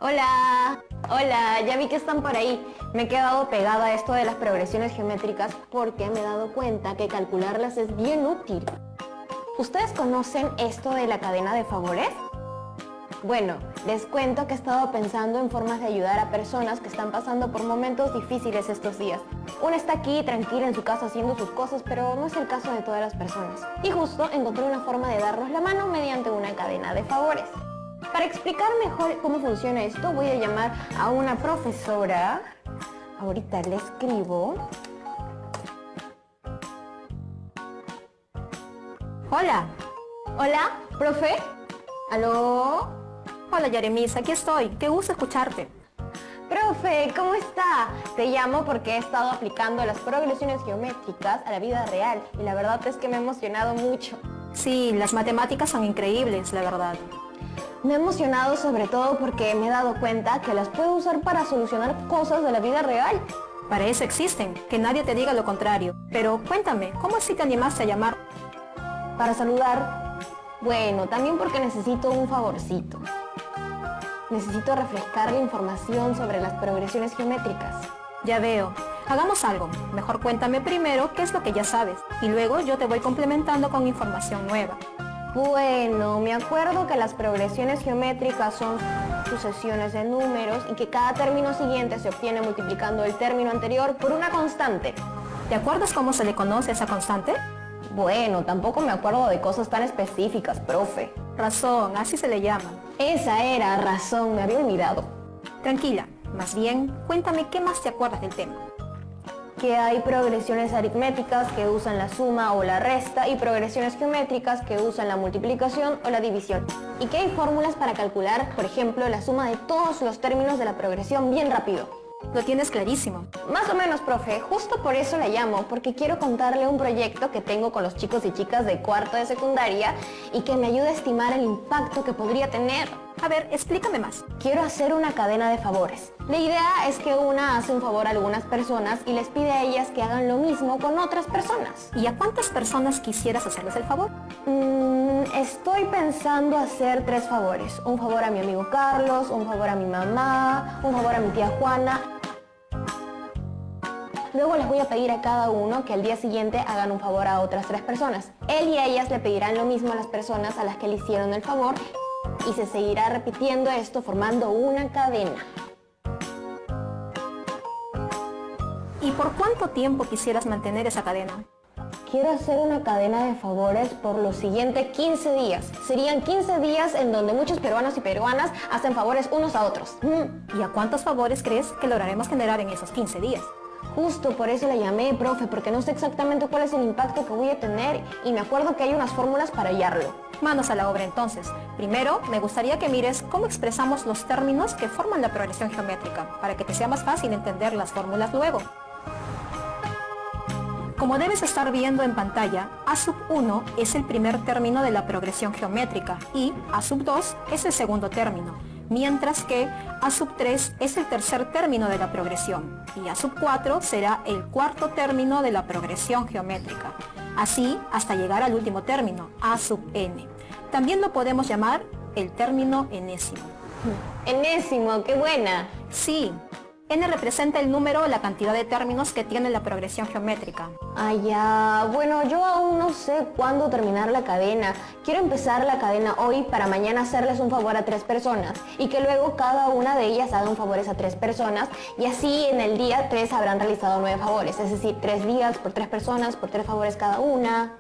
Hola, hola, ya vi que están por ahí. Me he quedado pegada a esto de las progresiones geométricas porque me he dado cuenta que calcularlas es bien útil. ¿Ustedes conocen esto de la cadena de favores? Bueno, les cuento que he estado pensando en formas de ayudar a personas que están pasando por momentos difíciles estos días. Una está aquí tranquila en su casa haciendo sus cosas, pero no es el caso de todas las personas. Y justo encontré una forma de darnos la mano mediante una cadena de favores. Para explicar mejor cómo funciona esto, voy a llamar a una profesora. Ahorita le escribo. Hola. Hola, profe. ¿Aló? Hola Yaremis, aquí estoy. Qué gusto escucharte. Profe, ¿cómo está? Te llamo porque he estado aplicando las progresiones geométricas a la vida real y la verdad es que me he emocionado mucho. Sí, las matemáticas son increíbles, la verdad. Me he emocionado sobre todo porque me he dado cuenta que las puedo usar para solucionar cosas de la vida real. Para eso existen, que nadie te diga lo contrario. Pero cuéntame, ¿cómo así te animaste a llamar? Para saludar, bueno, también porque necesito un favorcito. Necesito refrescar la información sobre las progresiones geométricas. Ya veo. Hagamos algo. Mejor cuéntame primero qué es lo que ya sabes y luego yo te voy complementando con información nueva. Bueno, me acuerdo que las progresiones geométricas son sucesiones de números y que cada término siguiente se obtiene multiplicando el término anterior por una constante. ¿Te acuerdas cómo se le conoce esa constante? Bueno, tampoco me acuerdo de cosas tan específicas, profe. Razón, así se le llama. Esa era razón, me había olvidado. Tranquila, más bien, cuéntame qué más te acuerdas del tema. Que hay progresiones aritméticas que usan la suma o la resta y progresiones geométricas que usan la multiplicación o la división. Y que hay fórmulas para calcular, por ejemplo, la suma de todos los términos de la progresión bien rápido. Lo tienes clarísimo. Más o menos, profe. Justo por eso la llamo, porque quiero contarle un proyecto que tengo con los chicos y chicas de cuarto de secundaria y que me ayude a estimar el impacto que podría tener. A ver, explícame más. Quiero hacer una cadena de favores. La idea es que una hace un favor a algunas personas y les pide a ellas que hagan lo mismo con otras personas. ¿Y a cuántas personas quisieras hacerles el favor? Estoy pensando hacer 3 favores. Un favor a mi amigo Carlos, un favor a mi mamá, un favor a mi tía Juana. Luego les voy a pedir a cada uno que al día siguiente hagan un favor a otras 3 personas. Él y ellas le pedirán lo mismo a las personas a las que le hicieron el favor y se seguirá repitiendo esto formando una cadena. ¿Y por cuánto tiempo quisieras mantener esa cadena? Quiero hacer una cadena de favores por los siguientes 15 días. Serían 15 días en donde muchos peruanos y peruanas hacen favores unos a otros. ¿Y a cuántos favores crees que lograremos generar en esos 15 días? Justo por eso la llamé, profe, porque no sé exactamente cuál es el impacto que voy a tener y me acuerdo que hay unas fórmulas para hallarlo. Manos a la obra entonces. Primero, me gustaría que mires cómo expresamos los términos que forman la progresión geométrica, para que te sea más fácil entender las fórmulas luego. Como debes estar viendo en pantalla, A sub 1 es el primer término de la progresión geométrica y A sub 2 es el segundo término, mientras que A sub 3 es el tercer término de la progresión y A sub 4 será el cuarto término de la progresión geométrica. Así hasta llegar al último término, A sub n. También lo podemos llamar el término enésimo. Enésimo, qué buena. Sí. N representa el número o la cantidad de términos que tiene la progresión geométrica. Ah, ya. Bueno, yo aún no sé cuándo terminar la cadena. Quiero empezar la cadena hoy para mañana hacerles un favor a 3 personas y que luego cada una de ellas haga un favor a 3 personas y así en el día 3 habrán realizado 9 favores, es decir, 3 días por 3 personas, por 3 favores cada una.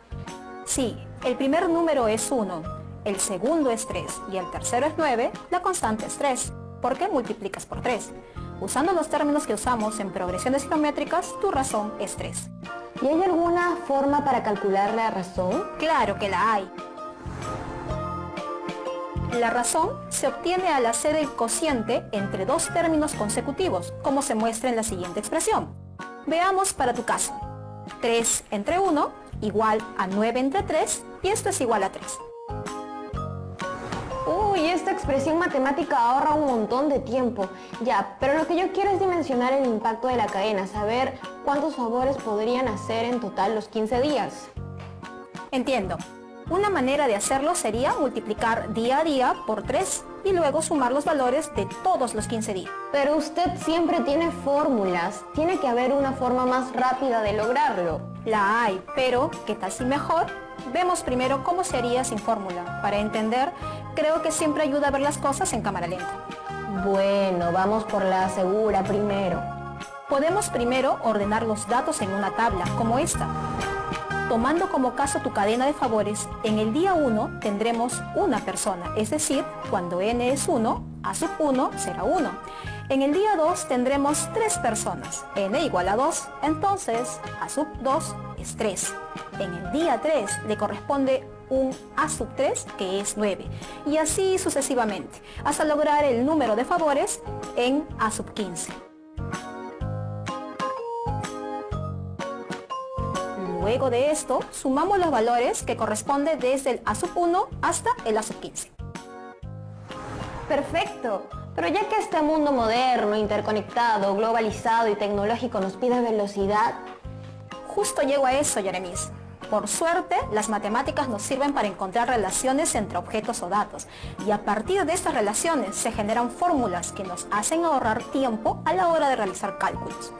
Sí, el primer número es 1, el segundo es 3 y el tercero es 9, la constante es 3. ¿Por qué multiplicas por 3? Usando los términos que usamos en progresiones geométricas, tu razón es 3. ¿Y hay alguna forma para calcular la razón? Claro que la hay. La razón se obtiene al hacer el cociente entre 2 términos consecutivos, como se muestra en la siguiente expresión. Veamos para tu caso. 3 entre 1 igual a 9 entre 3 y esto es igual a 3. Uy, esta expresión matemática ahorra un montón de tiempo. Ya, pero lo que yo quiero es dimensionar el impacto de la cadena, saber cuántos favores podrían hacer en total los 15 días. Entiendo. Una manera de hacerlo sería multiplicar día a día por 3 y luego sumar los valores de todos los 15 días. Pero usted siempre tiene fórmulas. Tiene que haber una forma más rápida de lograrlo. La hay, pero ¿qué tal si mejor? Vemos primero cómo se haría sin fórmula. Para entender, creo que siempre ayuda a ver las cosas en cámara lenta. Bueno, vamos por la segura primero. Podemos primero ordenar los datos en una tabla, como esta. Tomando como caso tu cadena de favores, en el día 1 tendremos una persona, es decir, cuando n es 1, a sub 1 será 1. En el día 2 tendremos 3 personas, n igual a 2, entonces a sub 2 es 3. En el día 3 le corresponde un a sub 3 que es 9 y así sucesivamente, hasta lograr el número de favores en a sub 15. Luego de esto, sumamos los valores que corresponden desde el a sub 1 hasta el a sub 15. Perfecto, pero ya que este mundo moderno, interconectado, globalizado y tecnológico nos pide velocidad... Justo llego a eso, Jeremis. Por suerte, las matemáticas nos sirven para encontrar relaciones entre objetos o datos, y a partir de estas relaciones se generan fórmulas que nos hacen ahorrar tiempo a la hora de realizar cálculos.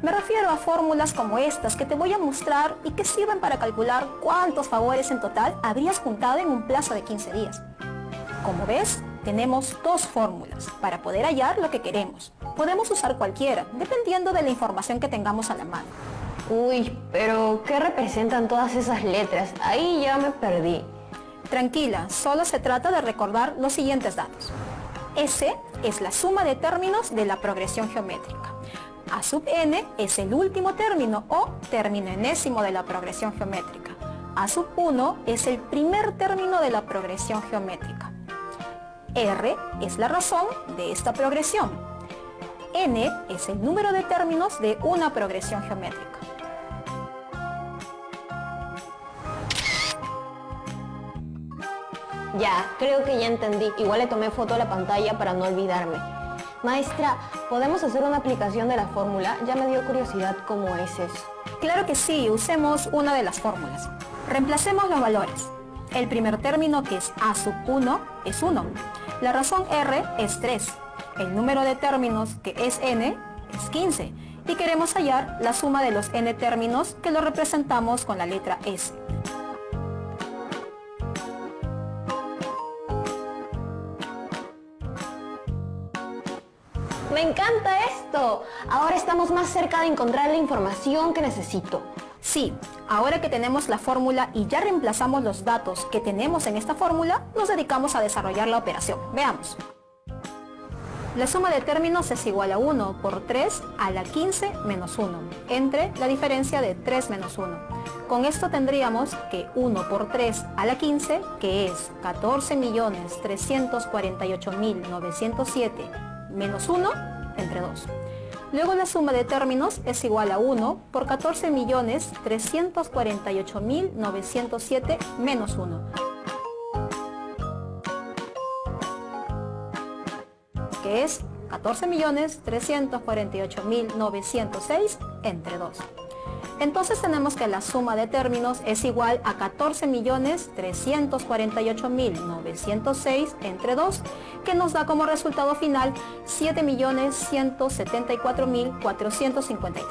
Me refiero a fórmulas como estas que te voy a mostrar y que sirven para calcular cuántos favores en total habrías juntado en un plazo de 15 días. Como ves, tenemos dos fórmulas para poder hallar lo que queremos. Podemos usar cualquiera, dependiendo de la información que tengamos a la mano. Uy, pero ¿qué representan todas esas letras? Ahí ya me perdí. Tranquila, solo se trata de recordar los siguientes datos. S es la suma de términos de la progresión geométrica. A sub n es el último término o término enésimo de la progresión geométrica. A sub 1 es el primer término de la progresión geométrica. R es la razón de esta progresión. N es el número de términos de una progresión geométrica. Ya, creo que ya entendí. Igual le tomé foto a la pantalla para no olvidarme. Maestra, ¿podemos hacer una aplicación de la fórmula? Ya me dio curiosidad cómo es eso. Claro que sí, usemos una de las fórmulas. Reemplacemos los valores. El primer término, que es a sub 1, es 1. La razón r es 3. El número de términos, que es n, es 15. Y queremos hallar la suma de los n términos, que lo representamos con la letra S. ¡Me encanta esto! Ahora estamos más cerca de encontrar la información que necesito. Sí, ahora que tenemos la fórmula y ya reemplazamos los datos que tenemos en esta fórmula, nos dedicamos a desarrollar la operación. Veamos. La suma de términos es igual a 1 por 3 a la 15 menos 1, entre la diferencia de 3 menos 1. Con esto tendríamos que 1 por 3 a la 15, que es 14.348.907 menos 1 entre 2. Luego la suma de términos es igual a 1 por 14.348.907 menos 1. Que es 14.348.906 entre 2. Entonces tenemos que la suma de términos es igual a 14.348.906 entre 2, que nos da como resultado final 7.174.453.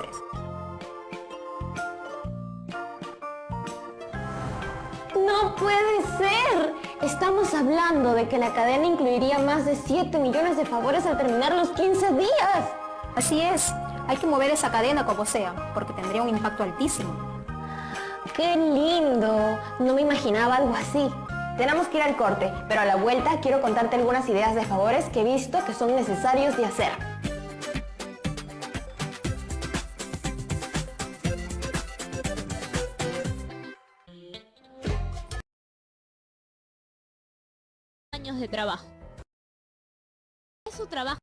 ¡No puede ser! Estamos hablando de que la cadena incluiría más de 7 millones de favores al terminar los 15 días. Así es, hay que mover esa cadena como sea, porque tendría un impacto altísimo. ¡Qué lindo! No me imaginaba algo así. Tenemos que ir al corte, pero a la vuelta quiero contarte algunas ideas de favores que he visto que son necesarios de hacer. Años de trabajo. Es su trabajo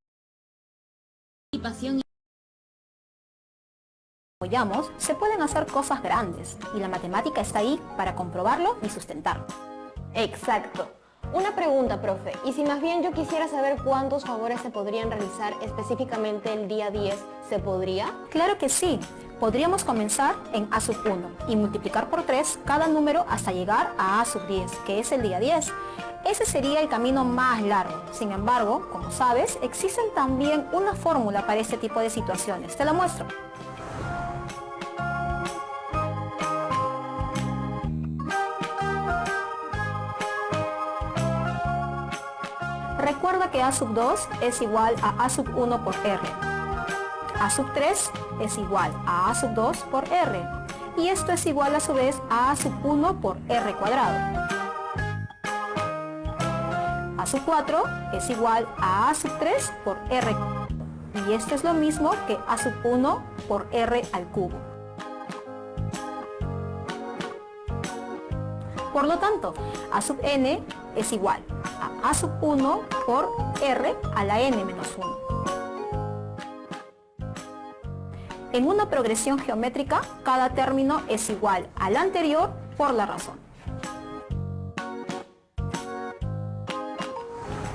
y pasión. Apoyamos, se pueden hacer cosas grandes y la matemática está ahí para comprobarlo y sustentarlo. Exacto. Una pregunta, profe, y si más bien yo quisiera saber cuántos favores se podrían realizar específicamente el día 10, ¿se podría? Claro que sí. Podríamos comenzar en A sub 1 y multiplicar por 3 cada número hasta llegar a A sub 10, que es el día 10. Ese sería el camino más largo. Sin embargo, como sabes, existe también una fórmula para este tipo de situaciones. Te la muestro. Recuerda que A sub 2 es igual a A sub 1 por R. A sub 3 es igual a A sub 2 por R. Y esto es igual a su vez a A sub 1 por R cuadrado. A sub 4 es igual a A sub 3 por R. Y esto es lo mismo que A sub 1 por R al cubo. Por lo tanto, A sub n es igual a sub 1 por R a la n menos 1. En una progresión geométrica, cada término es igual al anterior por la razón.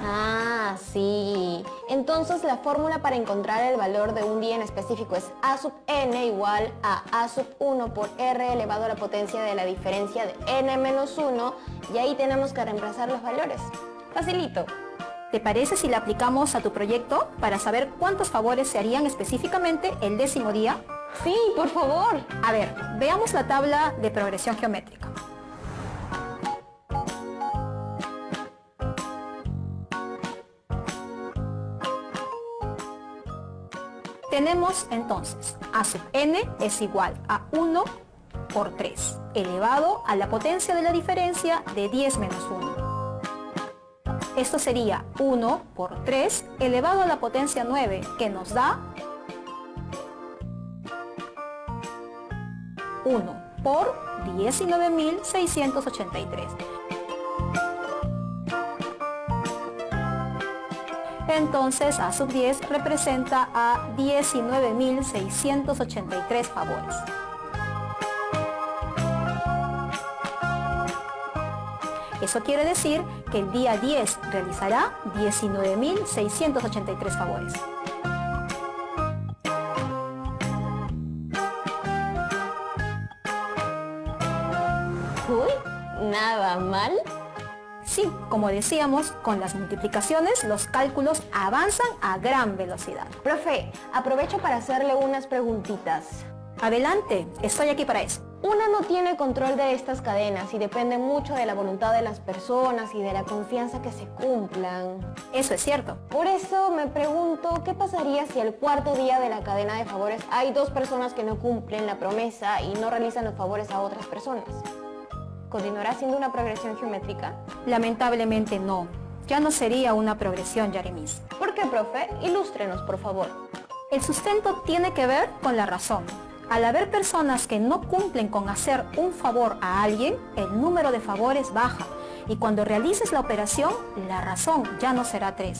Ah, sí. Entonces la fórmula para encontrar el valor de un día en específico es A sub n igual a A sub 1 por R elevado a la potencia de la diferencia de n menos 1, y ahí tenemos que reemplazar los valores. Facilito. ¿Te parece si la aplicamos a tu proyecto para saber cuántos favores se harían específicamente el 10º día? Sí, por favor. A ver, veamos la tabla de progresión geométrica. Tenemos entonces A sub n es igual a 1 por 3, elevado a la potencia de la diferencia de 10 menos 1. Esto sería 1 por 3 elevado a la potencia 9, que nos da 1 por 19.683. Entonces A sub 10 representa a 19.683 favores. Eso quiere decir que el día 10 realizará 19.683 favores. Uy, nada mal. Sí, como decíamos, con las multiplicaciones los cálculos avanzan a gran velocidad. Profe, aprovecho para hacerle unas preguntitas. Adelante, estoy aquí para eso. Una no tiene control de estas cadenas y depende mucho de la voluntad de las personas y de la confianza que se cumplan. Eso es cierto. Por eso me pregunto, ¿qué pasaría si el cuarto día de la cadena de favores hay dos personas que no cumplen la promesa y no realizan los favores a otras personas? ¿Continuará siendo una progresión geométrica? Lamentablemente no. Ya no sería una progresión, Yaremis. ¿Por qué, profe? Ilústrenos, por favor. El sustento tiene que ver con la razón. Al haber personas que no cumplen con hacer un favor a alguien, el número de favores baja. Y cuando realices la operación, la razón ya no será 3.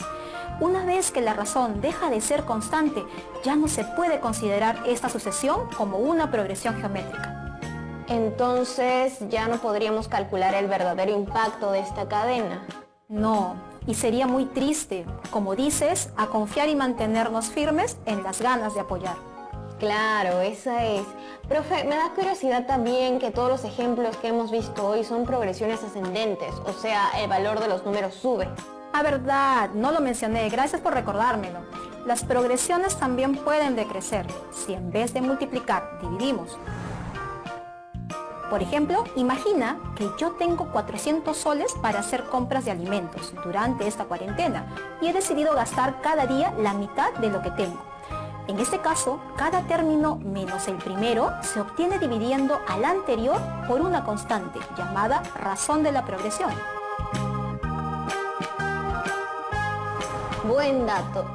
Una vez que la razón deja de ser constante, ya no se puede considerar esta sucesión como una progresión geométrica. Entonces, ¿ya no podríamos calcular el verdadero impacto de esta cadena? No, y sería muy triste, como dices, a confiar y mantenernos firmes en las ganas de apoyar. Claro, esa es. Profe, me da curiosidad también que todos los ejemplos que hemos visto hoy son progresiones ascendentes, o sea, el valor de los números sube. Ah, verdad, no lo mencioné, gracias por recordármelo. Las progresiones también pueden decrecer, si en vez de multiplicar, dividimos. Por ejemplo, imagina que yo tengo 400 soles para hacer compras de alimentos durante esta cuarentena y he decidido gastar cada día la mitad de lo que tengo. En este caso, cada término menos el primero se obtiene dividiendo al anterior por una constante llamada razón de la progresión. Buen dato.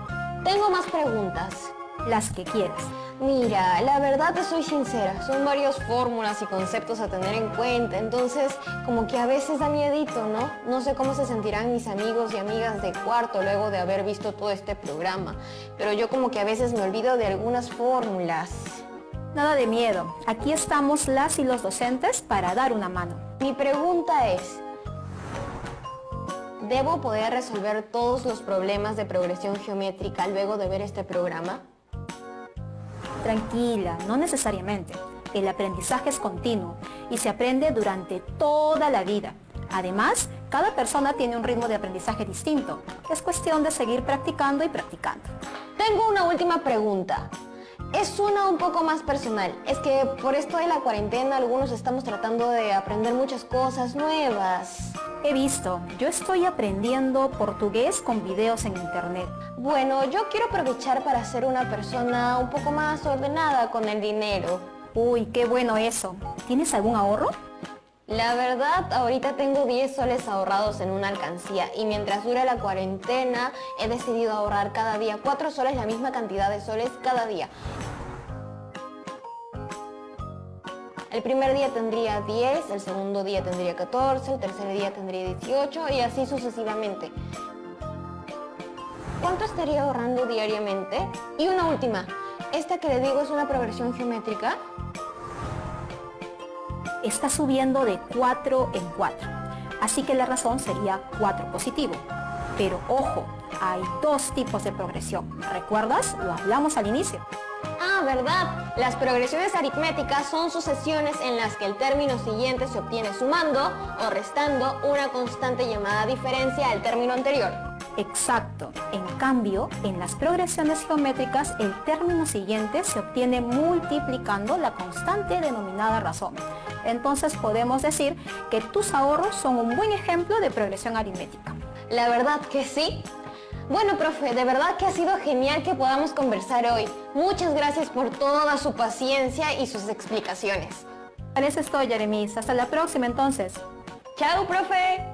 Tengo más preguntas. Las que quieras. Mira, la verdad te soy sincera, son varias fórmulas y conceptos a tener en cuenta, entonces como que a veces da miedito, ¿no? No sé cómo se sentirán mis amigos y amigas de cuarto luego de haber visto todo este programa, pero yo como que a veces me olvido de algunas fórmulas. Nada de miedo, aquí estamos las y los docentes para dar una mano. Mi pregunta es, ¿debo poder resolver todos los problemas de progresión geométrica luego de ver este programa? Tranquila, no necesariamente. El aprendizaje es continuo y se aprende durante toda la vida. Además, cada persona tiene un ritmo de aprendizaje distinto. Es cuestión de seguir practicando y practicando. Tengo una última pregunta. Es una un poco más personal. Es que por esto de la cuarentena algunos estamos tratando de aprender muchas cosas nuevas. He visto, yo estoy aprendiendo portugués con videos en internet. Bueno, yo quiero aprovechar para ser una persona un poco más ordenada con el dinero. Uy, qué bueno eso. ¿Tienes algún ahorro? La verdad, ahorita tengo 10 soles ahorrados en una alcancía y mientras dura la cuarentena he decidido ahorrar cada día 4 soles, la misma cantidad de soles cada día. El primer día tendría 10, el segundo día tendría 14, el tercer día tendría 18 y así sucesivamente. ¿Cuánto estaría ahorrando diariamente? Y una última, ¿esta que le digo es una progresión geométrica? Está subiendo de 4 en 4, así que la razón sería 4 positivo. Pero ojo, hay 2 tipos de progresión. ¿Recuerdas? Lo hablamos al inicio. Ah, ¿verdad? Las progresiones aritméticas son sucesiones en las que el término siguiente se obtiene sumando o restando una constante llamada diferencia al término anterior. Exacto. En cambio, en las progresiones geométricas, el término siguiente se obtiene multiplicando la constante denominada razón. Entonces podemos decir que tus ahorros son un buen ejemplo de progresión aritmética. La verdad que sí. Bueno, profe, de verdad que ha sido genial que podamos conversar hoy. Muchas gracias por toda su paciencia y sus explicaciones. Para eso estoy, Yeremis. Hasta la próxima entonces. ¡Chao, profe!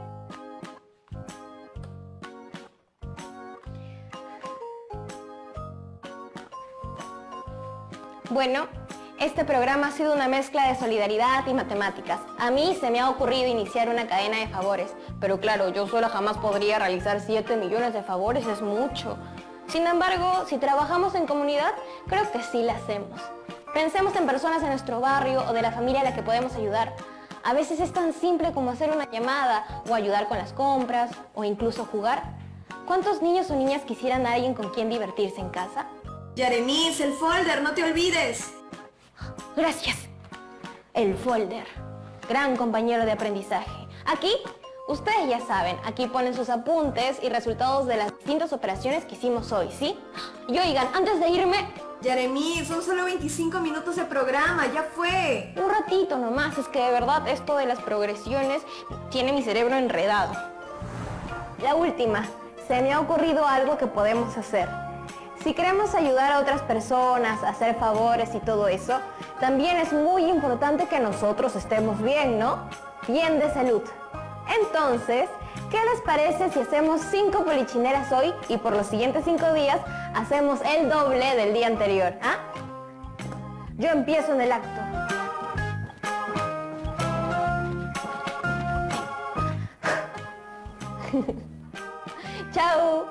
Bueno, este programa ha sido una mezcla de solidaridad y matemáticas. A mí se me ha ocurrido iniciar una cadena de favores, pero claro, yo sola jamás podría realizar 7 millones de favores, es mucho. Sin embargo, si trabajamos en comunidad, creo que sí la hacemos. Pensemos en personas de nuestro barrio o de la familia a la que podemos ayudar. A veces es tan simple como hacer una llamada, o ayudar con las compras, o incluso jugar. ¿Cuántos niños o niñas quisieran a alguien con quien divertirse en casa? Yeremis, el folder, no te olvides. Gracias. El folder. Gran compañero de aprendizaje. Aquí, ustedes ya saben, aquí ponen sus apuntes y resultados de las distintas operaciones que hicimos hoy, ¿sí? Y oigan, antes de irme... Yeremis, son solo 25 minutos de programa, ya fue. Un ratito nomás, es que de verdad esto de las progresiones tiene mi cerebro enredado. La última, se me ha ocurrido algo que podemos hacer. Si queremos ayudar a otras personas, hacer favores y todo eso, también es muy importante que nosotros estemos bien, ¿no? Bien de salud. Entonces, ¿qué les parece si hacemos 5 polichineras hoy y por los siguientes 5 días hacemos el doble del día anterior? ¿Ah? Yo empiezo en el acto. ¡Chao!